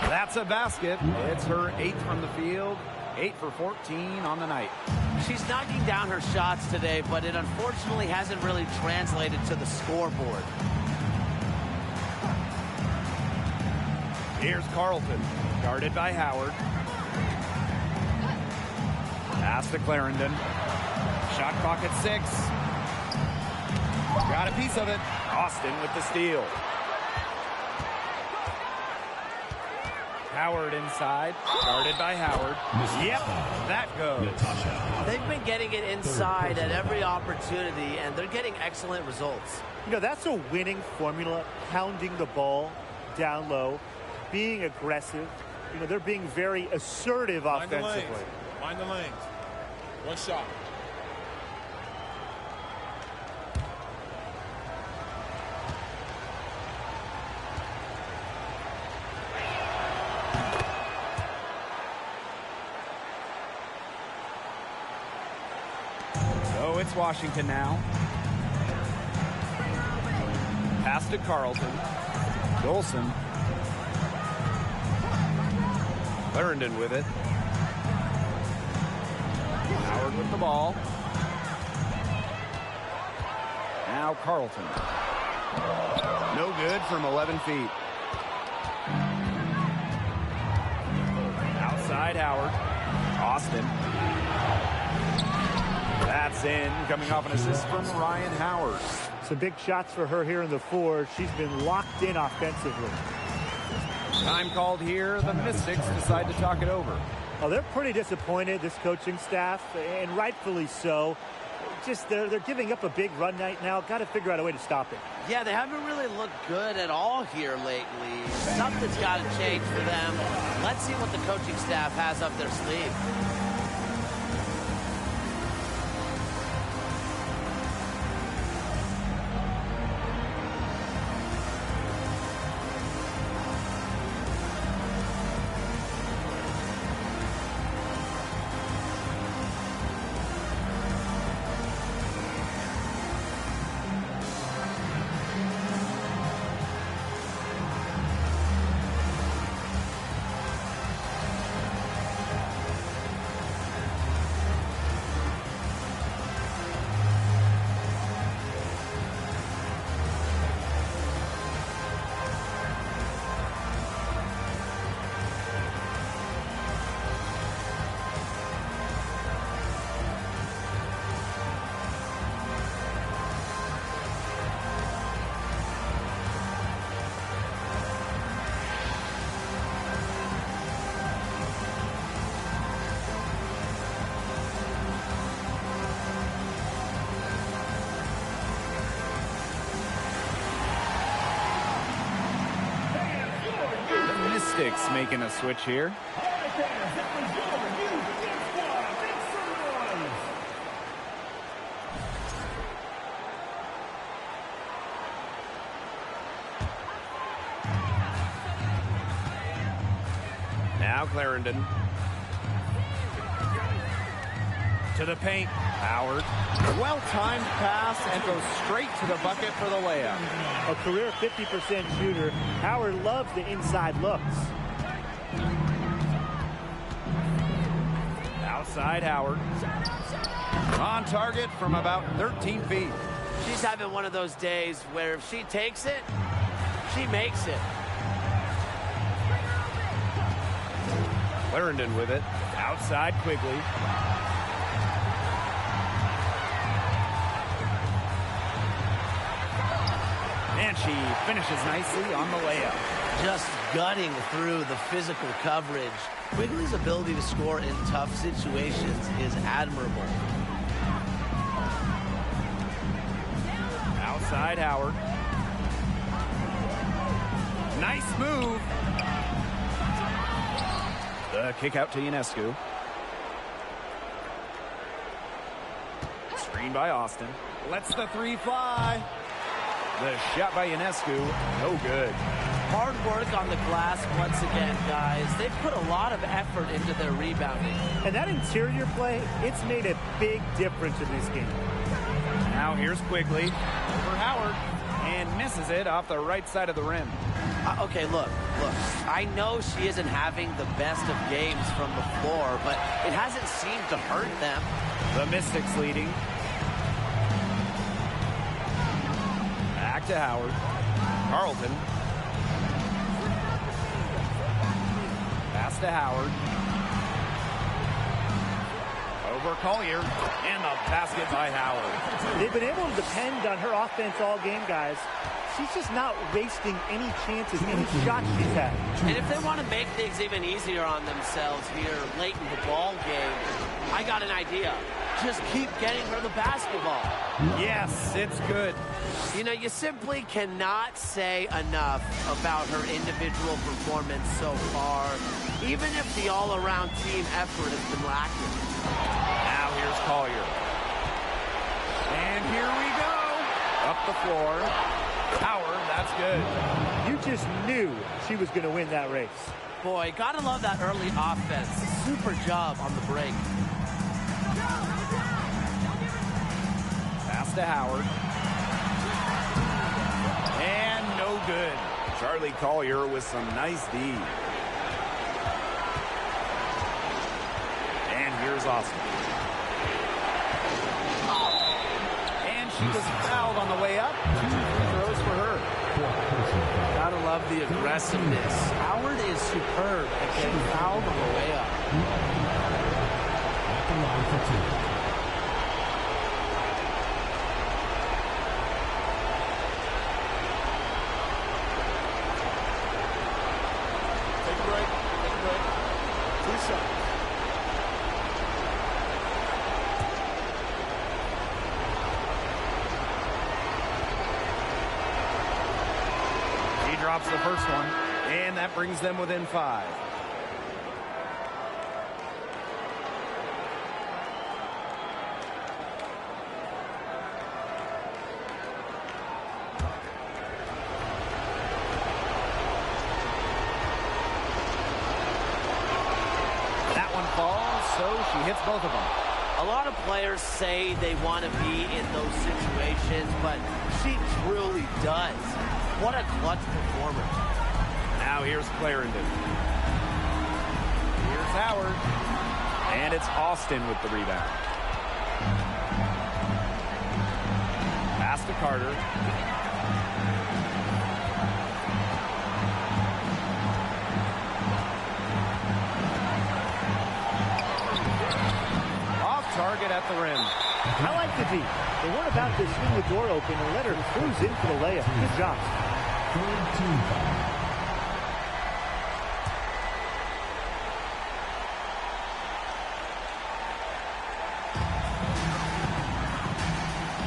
That's a basket. It's her 8th from the field. 8 for 14 on the night. She's knocking down her shots today, but it unfortunately hasn't really translated to the scoreboard. Here's Carlton, guarded by Howard. Pass to Clarendon. Shot clock at 6. Got a piece of it. Austin with the steal. Howard inside, guarded by Howard. Yep, that goes. They've been getting it inside at every opportunity, and they're getting excellent results. You know, that's a winning formula, pounding the ball down low, being aggressive. You know, they're being very assertive offensively. Mind the lanes. 1 shot. So it's Washington now. Pass to Carlton. Dolson. Clarendon with it. Howard with the ball. Now Carlton. No good from 11 feet. Outside Howard. Austin. That's in, coming off an assist from Ryan Howard. Some big shots for her here in the 4. She's been locked in offensively. Time called here. The Mystics decide to talk it over. Oh, they're pretty disappointed, this coaching staff, and rightfully so. Just they're giving up a big run right now. Got to figure out a way to stop it. Yeah, they haven't really looked good at all here lately. Something's got to change for them. Let's see what the coaching staff has up their sleeve. Mystics making a switch here. Now Clarendon. To the paint. Howard. Well-timed pass and goes straight to the bucket for the layup. A career 50% shooter. Howard loves the inside looks. Outside Howard. On target from about 13 feet. She's having one of those days where if she takes it, she makes it. Clarendon with it. Outside Quigley. And she finishes nicely on the layup. Just gutting through the physical coverage. Quigley's ability to score in tough situations is admirable. Outside Howard. Nice move. The kick out to Ionescu. Screen by Austin. Lets the three fly. The shot by Ionescu, no good. Hard work on the glass once again, guys. They've put a lot of effort into their rebounding. And that interior play, it's made a big difference in this game. Now here's Quigley over Howard and misses it off the right side of the rim. Okay, look. I know she isn't having the best of games from the floor, but it hasn't seemed to hurt them. The Mystics leading. Back to Howard. Carlton. Pass to Howard. Over Collier. And the basket by Howard. They've been able to depend on her offense all game, guys. She's just not wasting any chances, any shots she's had. And if they want to make things even easier on themselves here late in the ball game, I got an idea. Just keep getting her the basketball. Yes, it's good. You know, you simply cannot say enough about her individual performance so far, even if the all-around team effort has been lacking. Now here's Collier. And here we go. Up the floor. Howard, that's good. You just knew she was going to win that race. Boy, gotta love that early offense. Super job on the break. Pass to Howard. And no good. Charlie Collier with some nice D. And here's Austin. And she was fouled on the way up. 2 free throws for her. Gotta love the aggressiveness. Howard is superb at getting fouled on the way up. At the line for two. drops the first one, and that brings them within 5. That one falls, so she hits both of them. A lot of players say they want to be in those situations, but she truly does. What a clutch performer. Now here's Clarendon. Here's Howard. And it's Austin with the rebound. Pass to Carter. Target at the rim. I like the D. They weren't about to swing the door open and let her cruise in for the layup. Good job.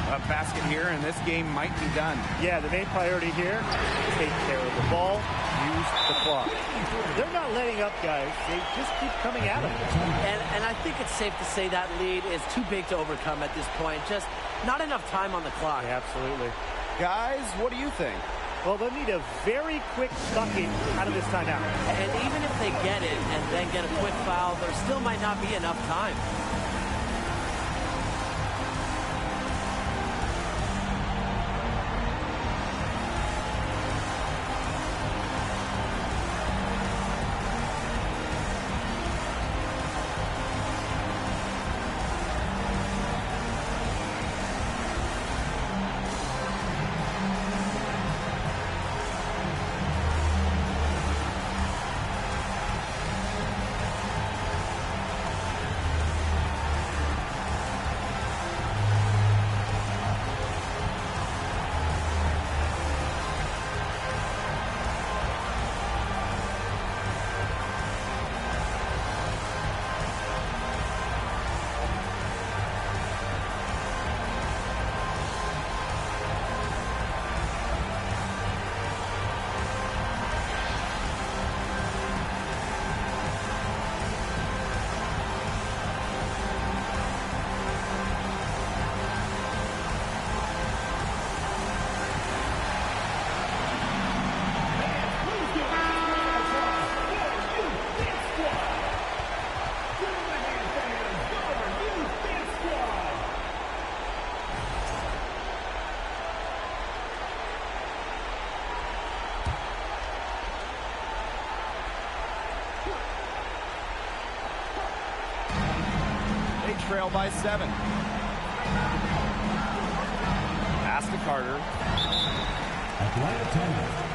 A basket here, and this game might be done. Yeah, the main priority here, take care of the ball, use the clock. They're not letting up, guys. They just keep coming at them. And I think it's safe to say that lead is too big to overcome at this point. Just not enough time on the clock. Yeah, absolutely. Guys, what do you think? Well, they'll need a very quick bucket out of this timeout. And even if they get it and then get a quick foul, there still might not be enough time. Trail by 7. Pass to Carter. Atlanta timeout.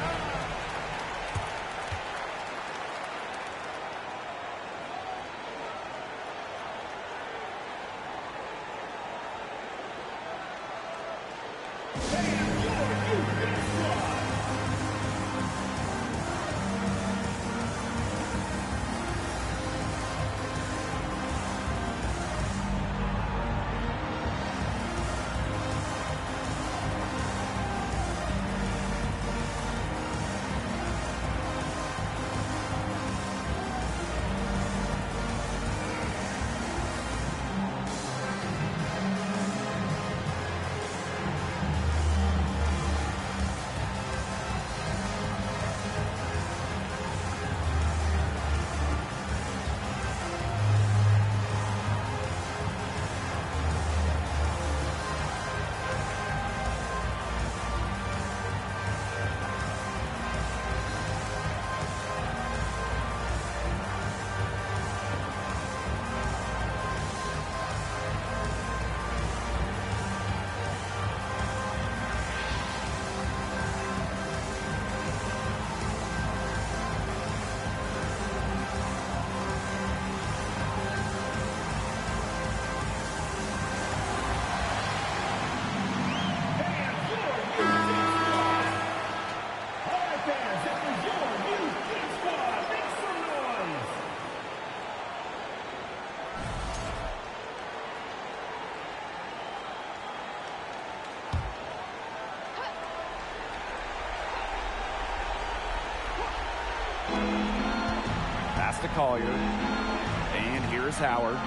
pass to Collier. And here's Howard.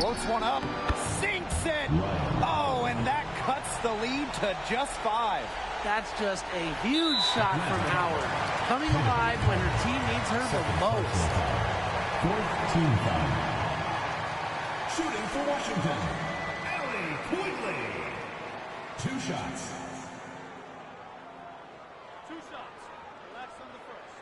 Floats one up. Sinks it. Oh, and that cuts the lead to just 5. That's just a huge shot from Howard. Coming alive when her team needs her the most. Fourth team foul. Shooting for Washington, Allie Quigley. 2 shots. 2 shots. Relax on the first.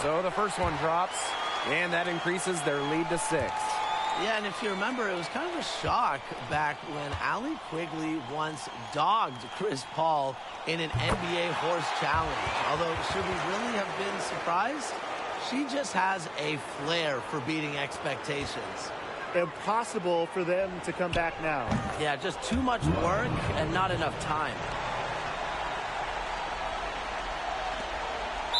So the first one drops, and that increases their lead to 6. Yeah, and if you remember, it was kind of a shock back when Allie Quigley once dogged Chris Paul in an NBA horse challenge. Although, should we really have been surprised? She just has a flair for beating expectations. Impossible for them to come back now. Yeah, just too much work and not enough time.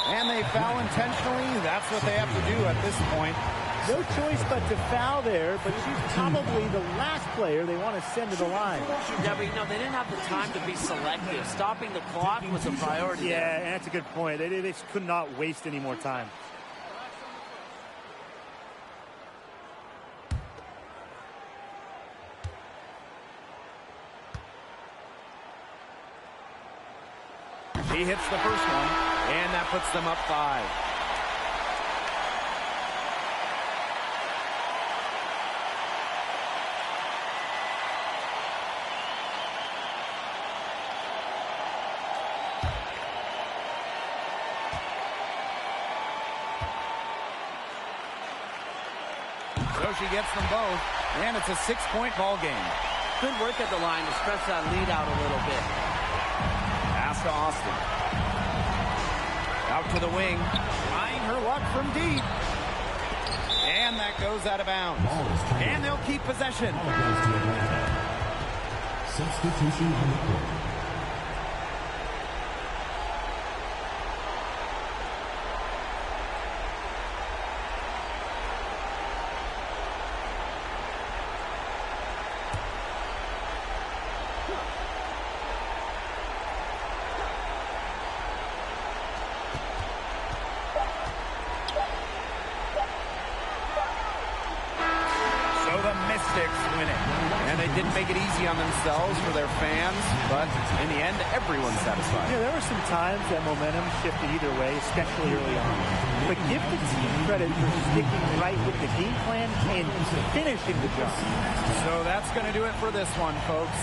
And they foul intentionally. That's what they have to do at this point. No choice but to foul there, but she's probably the last player they want to send to the line. Yeah, but they didn't have the time to be selective. Stopping the clock was a priority. Yeah, and that's a good point. They just could not waste any more time. He hits the first one, and that puts them up 5. So she gets them both, and it's a 6-point ball game. Good work at the line to stretch that lead out a little bit. Pass to Austin. Out to the wing. Trying her luck from deep. And that goes out of bounds. And they'll keep possession. Substitution on the court. Mystics win it. And they didn't make it easy on themselves for their fans, but in the end, everyone's satisfied. Yeah, there were some times that momentum shifted either way, especially early on. But give the team credit for sticking right with the game plan and finishing the job. So that's going to do it for this one, folks.